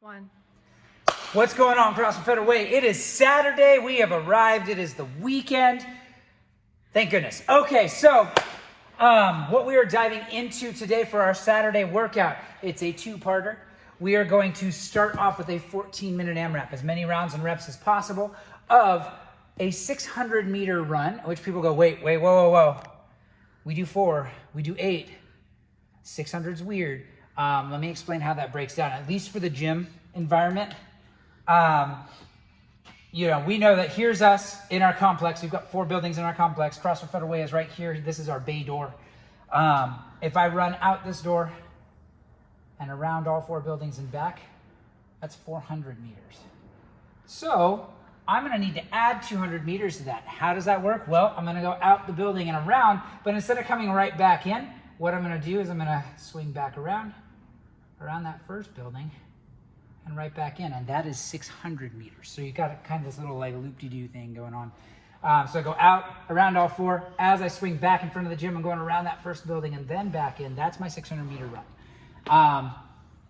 One. What's going on, CrossFit Featherweight? It is Saturday. We have arrived. It is the weekend. Thank goodness. Okay, so what we are diving into today for our Saturday workout, it's a two-parter. We are going to start off with a 14-minute AMRAP, as many rounds and reps as possible, of a 600-meter run, which people go, wait, whoa. We do 4, we do 8. 600's weird. Let me explain how that breaks down, at least for the gym environment. We know that here's us in our complex. We've got 4 buildings in our complex. CrossFit Featherweight is right here. This is our bay door. If I run out this door and around all 4 buildings and back, that's 400 meters. So I'm gonna need to add 200 meters to that. How does that work? Well, I'm gonna go out the building and around, but instead of coming right back in, what I'm gonna do is I'm gonna swing back around that first building and right back in, and that is 600 meters. So you got kind of this little like loop-de-doo thing going on. So I go out, around all 4. As I swing back in front of the gym, I'm going around that first building and then back in. That's my 600-meter run. I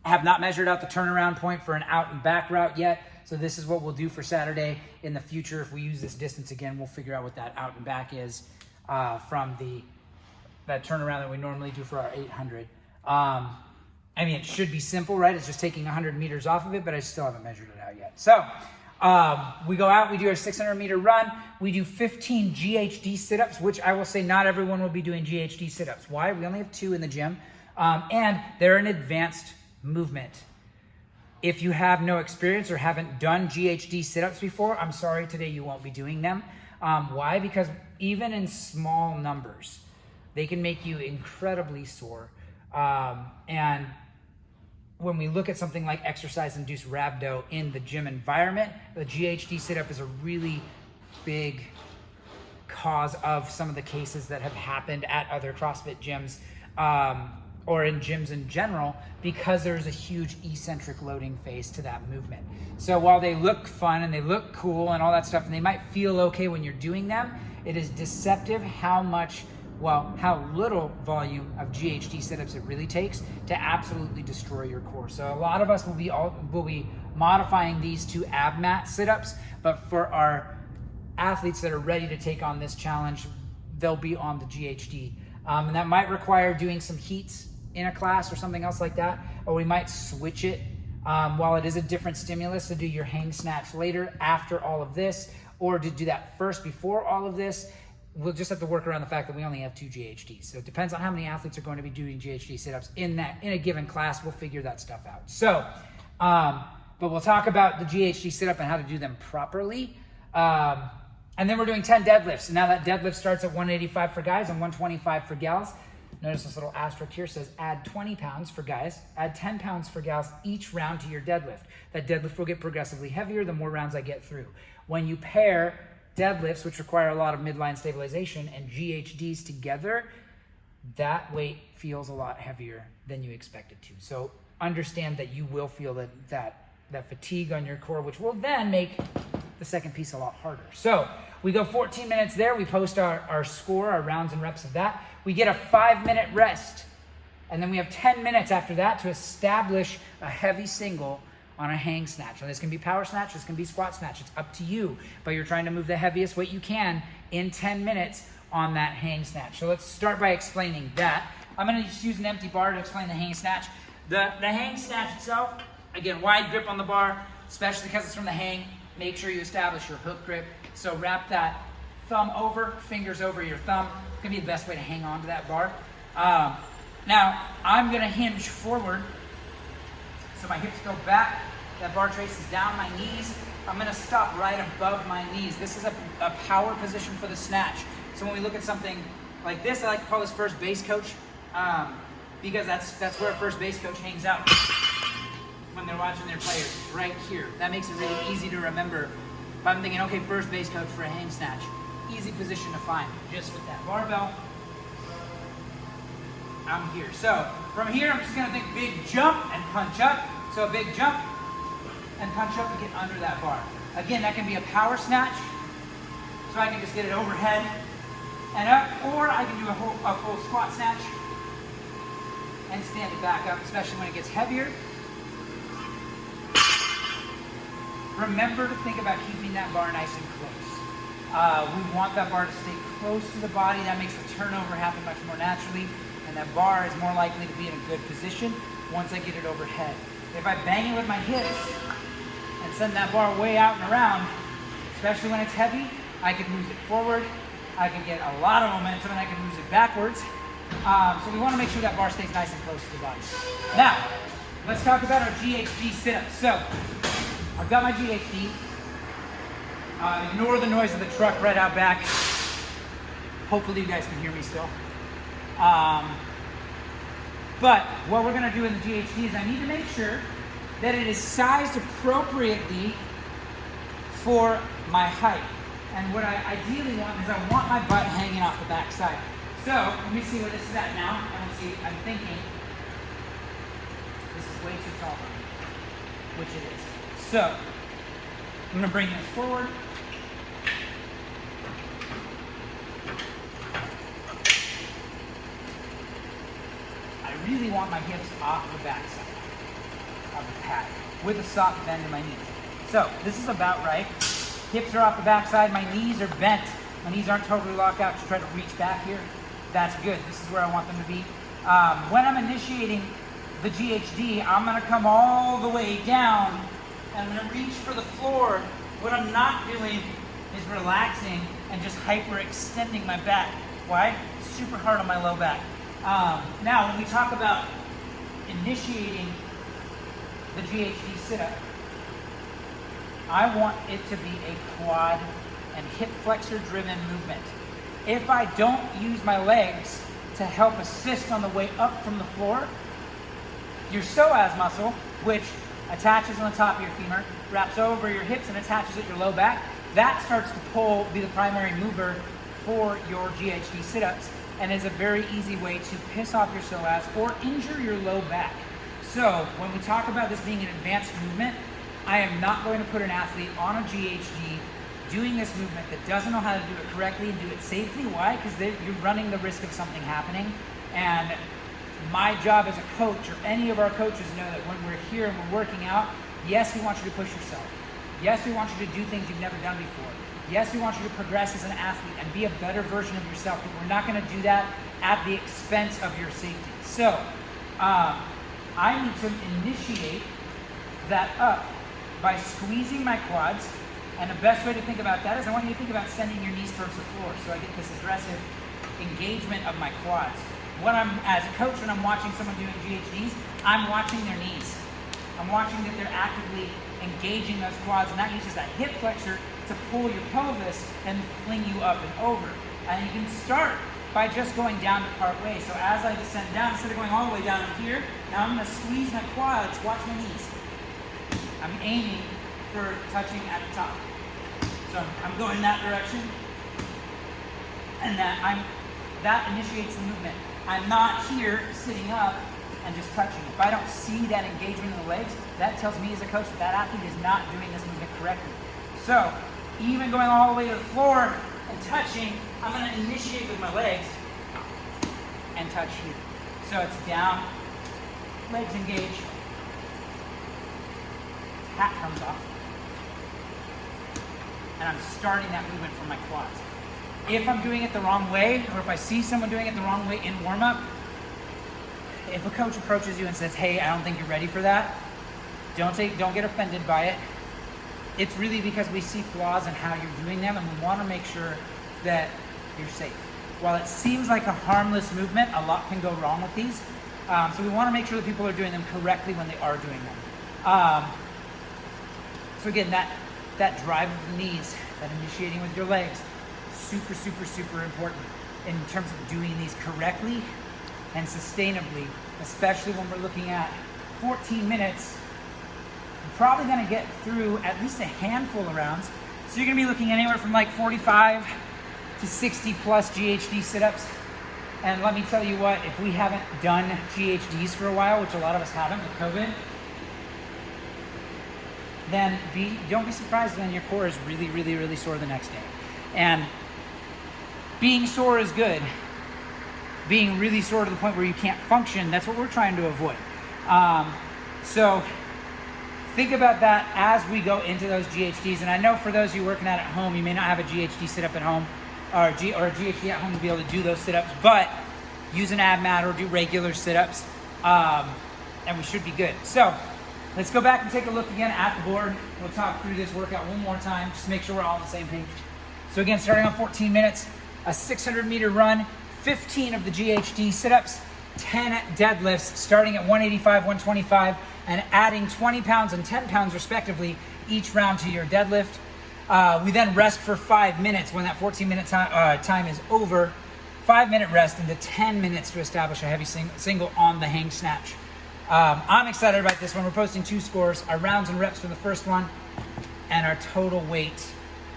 have not measured out the turnaround point for an out and back route yet, so this is what we'll do for Saturday. In the future, if we use this distance again, we'll figure out what that out and back is from that turnaround that we normally do for our 800. It should be simple, right? It's just taking 100 meters off of it, but I still haven't measured it out yet. So we go out, we do our 600-meter run. We do 15 GHD Sit Ups, which I will say not everyone will be doing GHD Sit Ups. Why? We only have 2 in the gym, and they're an advanced movement. If you have no experience or haven't done GHD Sit Ups before, I'm sorry, today you won't be doing them. Why? Because even in small numbers, they can make you incredibly sore. And when we look at something like exercise-induced rhabdo in the gym environment, the GHD sit-up is a really big cause of some of the cases that have happened at other CrossFit gyms or in gyms in general, because there's a huge eccentric loading phase to that movement. So while they look fun and they look cool and all that stuff, and they might feel okay when you're doing them, it is deceptive how little volume of GHD sit-ups it really takes to absolutely destroy your core. So a lot of us will be modifying these to ab mat sit-ups, but for our athletes that are ready to take on this challenge, they'll be on the GHD. And that might require doing some heats in a class or something else like that, or we might switch it while it is a different stimulus to do your hang snatch later after all of this, or to do that first before all of this. We'll just have to work around the fact that we only have 2 GHDs. So it depends on how many athletes are going to be doing GHD sit-ups in a given class. We'll figure that stuff out. So, but we'll talk about the GHD sit-up and how to do them properly. And then we're doing 10 deadlifts. And now that deadlift starts at 185 for guys and 125 for gals. Notice this little asterisk here says add 20 pounds for guys, add 10 pounds for gals each round to your deadlift. That deadlift will get progressively heavier the more rounds I get through. When you pair deadlifts, which require a lot of midline stabilization, and GHDs together, that weight feels a lot heavier than you expect it to. So understand that you will feel that fatigue on your core, which will then make the second piece a lot harder. So we go 14 minutes there. We post our score, our rounds and reps of that. We get a 5-minute rest, and then we have 10 minutes after that to establish a heavy single on a hang snatch. Now, this can be power snatch, this can be squat snatch. It's up to you, but you're trying to move the heaviest weight you can in 10 minutes on that hang snatch. So let's start by explaining that. I'm gonna just use an empty bar to explain the hang snatch. The hang snatch itself, again, wide grip on the bar, especially because it's from the hang. Make sure you establish your hook grip. So wrap that thumb over, fingers over your thumb. It's gonna be the best way to hang on to that bar. Now, I'm gonna hinge forward, so my hips go back, that bar traces down my knees. I'm gonna stop right above my knees. This is a power position for the snatch. So when we look at something like this, I like to call this first base coach, because that's where a first base coach hangs out when they're watching their players, right here. That makes it really easy to remember. If I'm thinking, okay, first base coach for a hang snatch, easy position to find, just with that barbell. I'm here. So from here, I'm just gonna think big jump and punch up. So a big jump and punch up to get under that bar. Again, that can be a power snatch. So I can just get it overhead and up, or I can do a full squat snatch and stand it back up, especially when it gets heavier. remember to think about keeping that bar nice and close. We want that bar to stay close to the body. That makes the turnover happen much more naturally, and that bar is more likely to be in a good position once I get it overhead. If I bang it with my hips and send that bar way out and around, especially when it's heavy, I could lose it forward, I could get a lot of momentum, and I can lose it backwards. So we want to make sure that bar stays nice and close to the body. Now, let's talk about our GHD sit-ups. So, I've got my GHD. Ignore the noise of the truck right out back. Hopefully you guys can hear me still. But what we're going to do in the GHD is I need to make sure that it is sized appropriately for my height. And what I ideally want is I want my butt hanging off the back side. So let me see where this is at now. I'm thinking this is way too tall for me, which it is. So I'm going to bring this forward. I really want my hips off the backside of the pad with a soft bend in my knees. So this is about right. Hips are off the backside. My knees are bent. My knees aren't totally locked out to try to reach back here. That's good. This is where I want them to be. When I'm initiating the GHD, I'm going to come all the way down and I'm going to reach for the floor. What I'm not doing is relaxing and just hyperextending my back. Why? It's super hard on my low back. Now, when we talk about initiating the GHD sit-up, I want it to be a quad and hip flexor driven movement. If I don't use my legs to help assist on the way up from the floor, your psoas muscle, which attaches on the top of your femur, wraps over your hips and attaches at your low back, that starts to be the primary mover for your GHD sit-ups, and is a very easy way to piss off your psoas or injure your low back. So when we talk about this being an advanced movement, I am not going to put an athlete on a GHD doing this movement that doesn't know how to do it correctly and do it safely. Why? Because you're running the risk of something happening. And my job as a coach, or any of our coaches, know that when we're here and we're working out, yes, we want you to push yourself. Yes, we want you to do things you've never done before. Yes, we want you to progress as an athlete and be a better version of yourself, but we're not going to do that at the expense of your safety. So I need to initiate that up by squeezing my quads. And the best way to think about that is I want you to think about sending your knees towards the floor, so I get this aggressive engagement of my quads. As a coach, when I'm watching someone doing GHDs, I'm watching their knees. I'm watching that they're actively engaging those quads, and that uses that hip flexor to pull your pelvis and fling you up and over. And you can start by just going down to part way. So as I descend down, instead of going all the way down here, now I'm going to squeeze my quads, watch my knees. I'm aiming for touching at the top. So I'm going that direction, and that initiates the movement. I'm not here sitting up and just touching. If I don't see that engagement in the legs, that tells me as a coach that athlete is not doing this movement correctly. So even going all the way to the floor and touching, I'm going to initiate with my legs and touch here. So it's down, legs engage, hat comes off, and I'm starting that movement from my quads. If I'm doing it the wrong way, or if I see someone doing it the wrong way in warm-up, if a coach approaches you and says, hey, I don't think you're ready for that, don't get offended by it. It's really because we see flaws in how you're doing them, and we want to make sure that you're safe. While it seems like a harmless movement, a lot can go wrong with these. So we want to make sure that people are doing them correctly when they are doing them. So again, that drive of the knees, that initiating with your legs, super, super, super important in terms of doing these correctly and sustainably, especially when we're looking at 14 minutes. You're probably going to get through at least a handful of rounds. So you're going to be looking anywhere from like 45 to 60 plus GHD sit-ups. And let me tell you what, if we haven't done GHDs for a while, which a lot of us haven't with COVID, then don't be surprised when your core is really, really, really sore the next day. And being sore is good. Being really sore to the point where you can't function, that's what we're trying to avoid. So think about that as we go into those GHDs. And I know for those of you working out at home, you may not have a GHD sit up at home or a GHD at home to be able to do those sit ups, but use an ab mat or do regular sit ups, and we should be good. So let's go back and take a look again at the board. We'll talk through this workout one more time, just to make sure we're all on the same page. So again, starting on 14 minutes, a 600-meter run, 15 of the GHD sit-ups, 10 deadlifts, starting at 185, 125, and adding 20 pounds and 10 pounds respectively each round to your deadlift. We then rest for 5 minutes when that 14-minute time is over. 5-minute rest into 10 minutes to establish a heavy single on the hang snatch. I'm excited about this one. We're posting 2 scores, our rounds and reps for the first one, and our total weight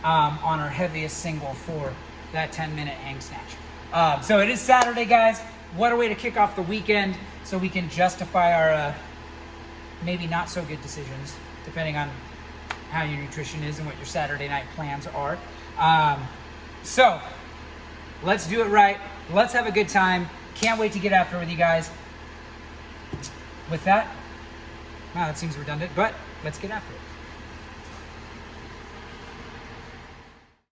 on our heaviest single for that 10-minute hang snatch. So it is Saturday, guys. What a way to kick off the weekend so we can justify our maybe not so good decisions, depending on how your nutrition is and what your Saturday night plans are. So let's do it right. Let's have a good time. Can't wait to get after it with you guys. With that, wow, that seems redundant, but let's get after it.